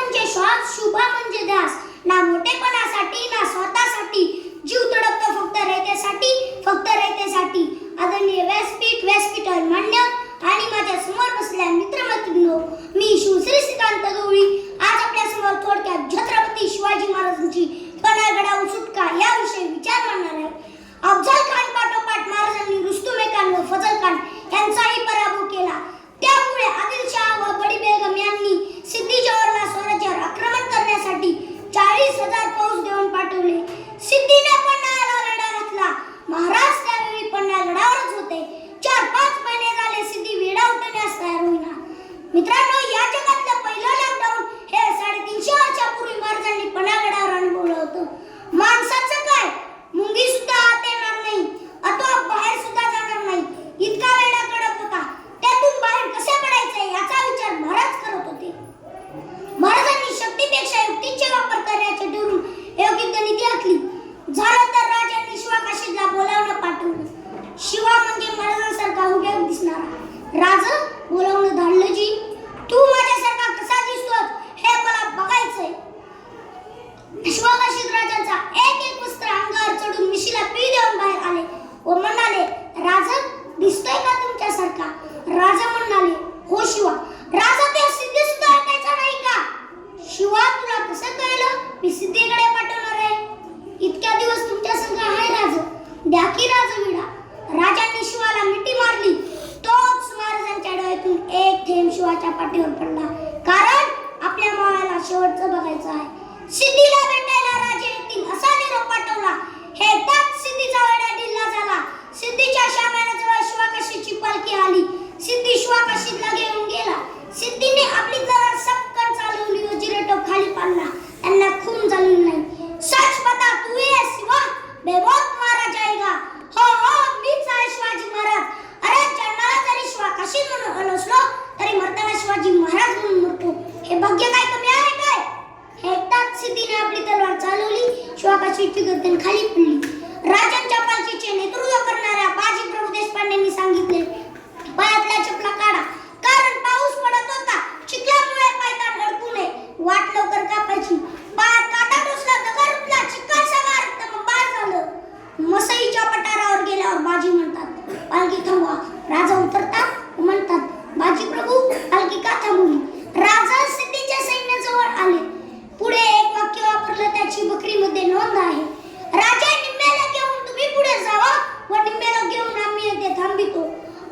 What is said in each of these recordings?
म्हणजे श्वास, शुभा म्हणजे ध्यास. ना मोठेपणासाठी ना स्वतःसाठी, जीव तडपतो फक्त रयतेसाठी, फक्त रयतेसाठी. आदरणीय व्यासपीठ मान्य आणि माझ्या समोर बसलेल्या मित्रमैत्रिणींनो, मी शिवश्री श्रीकांत गवळी आज आपल्या समोर थोडक्यात छत्रपती शिवाजी महाराजांची पन्हाळगडावरून सुटका याविषयी विचार मांडणार आहे. अफजल खान पाठोपाठ महाराजांनी रुस्तुम खान व फजल खान यांचाही पराभव केला. त्यामुळे आदिलशाह व बडी बेगम यांनी सिद्दी जोहरला स्वराज्यावर आक्रमण करण्यासाठी 40,000 फौज देऊन पाठवले. सिद्दीने पन्हाळ्याला लढा घातला. महाराज त्यावेळी पन्हाळगडावरच होते. 4-5 महिने झाले सिद्दी वेढा उठवण्यास तयार होईना. मित्रांनो, या जगातलं पहिलं लॉकडाऊन हे 350 वर्षापूर्वी महाराजांनी पन्हाळगडावर अनुभवलं होतं. माणसाचं काय, मुंगी सुद्धा आत येणार नाही अथवा बाहेर सुद्धा जाणार नाही, इतका वेढा कडक होता. त्यातून बाहेर कसे पडायचे याचा विचार महाराज करत होते. महाराजांनी शक्तीपेक्षा युक्तीचे वापर करण्याचे ठरवून योग्य नीती आखली. झालं तर राजांनी शिवा काशीदला बोलावणं पाठवलं. शिवा म्हणजे महाराजांसारखा उभ्या दिसणारा. राज बोलावणं धाडलं. जी तू माझ्यासारखा कसा दिसतोस हे मला बघायचंय. शिवा काशीद राजांचा एक वस्त्र अंगावर चढून मिशीला पीळ देऊन बाहेर आले व म्हणाले, राज दिसतोय का तुमच्यासारखा? राजा म्हणाले, हो शिवा. राजा ते सिद्धी सुद्धा ऐकायचा नाही का? शिवा, तुला कसं कळलं मी सिद्धीकडे पाठवणार आहे? इतक्या दिवस तुमच्या संग आहे राज, द्या की राजविडा. राजांनी शिवाला मिठी मारली. तोच महाराजांच्या डोळ्यातून एक थेंब शिवाच्या पाठीवर पडला. कारण आपल्या मावळ्याला शेवटचं बघायचं आहे. सिद्धीला भेटायला राजे येतील असा निरोप पाठवला. हे त्याच सिद्धीचा वेढा ढिल्ला झाला. सिद्धीच्या शाम्यानाजवळ शिवा काशीदची पालखी आली. सिद्धी शिवा काशीदला घेऊन गेला. सिद्धीने आपली तलवार सपकन चालवली व जिरेटोप खाली पाडला. त्यांना खून झाली नाही. सच बता, तू ये शिवा? बेमौत महाराज आएगा. हो हो, मीच आहे शिवाजी महाराज. अरे, जन्माला जरी शिवा काशीद म्हणून असलो तरी मरताना शिवाजी महाराज म्हणून मरतो. हे भाग्य काय कमी आहे काय? हे ऐकताच सिद्धीने आपली तलवार चालवली. शिवा काशीदची गर्दन खाली पडली. राजांच्या पालखीचे नेतृत्व करणाऱ्या बाजी प्रभू देशपांडेंनी सांगितले, पायातल्या चपला काढा, कारण पाऊस पडत होता. चिखलामुळे पायतान अडकू नये. वाट लवकर कापायची. पायात काटा टोचला, दगड उठला, चिखल सगळा रक्तबंबाळ झालं. मसईच्या पठारावर गेल्यावर बाजी म्हणतात, पालखी थांबवा. राजा उतरतात, म्हणतात, बाजी प्रभू पालखी का थांबवली? राजा सिद्धीच्या सैन्याजवळ आले. पुढे एक वाक्य वापरलं, त्याची बकरीमध्ये नोंद आहे. राजा, निम्म्याला घेऊन तुम्ही पुढे जावा व निम्म्याला घेऊन आम्ही येथे थांबितो.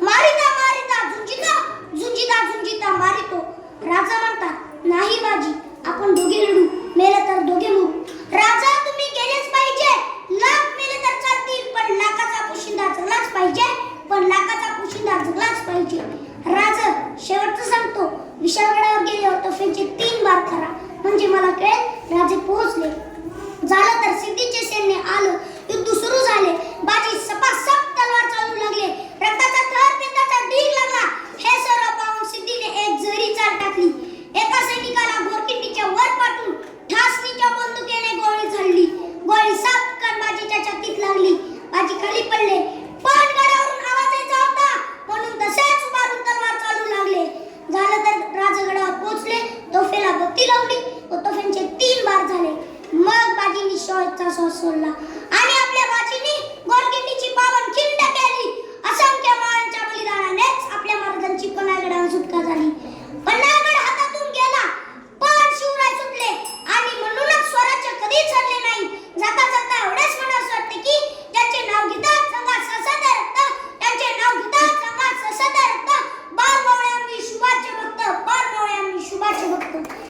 मारिता मारिता झुंजिता, झुंजिता झुंजिता मारितो. राजा म्हणतात, नाही बाजी, आपण दोघे लढू, मेले तर दोघे मरू. राजा, तुम्ही गेलेच पाहिजे. लाख मेले तर चालतील, पण लाखाचा पोशिंदा जगलाच पाहिजे, पण लाखाचा पोशिंदा जगलाच पाहिजे. राजा शेवटचं सांगतो, विशाळगडावर गेल्यावर तोफेचे 3 बार खरा, म्हणजे मला कळेल राजे पोहोचले. झालं तर सिद्धीचे सैन्य आलं. युद्ध सुरू झाले. बाजी सपासप तलवार चालू लागले. रक्ताचा थर, पित्ताचा ढीग लागला. हे सर्व पाहून सिद्धीने एक जहरी चाल टाकली. एका सैनिकाला घोरकिंडीच्या वर पाठवून ठासणीच्या बंदुकीने गोळी झाडली. गोळी सपकन बाजीच्या छातीत लागली. बाजी खाली पडले. पण गडावरून आवाज यायचा होता, म्हणून तसेच उभारून तलवार चालू लागले. झालं तर राजगडावर पोहोचले. तोफेला बत्ती लावली व तोफेंचे 3 बार झाले. मग बाजींनी शेवटचा श्वास सोडला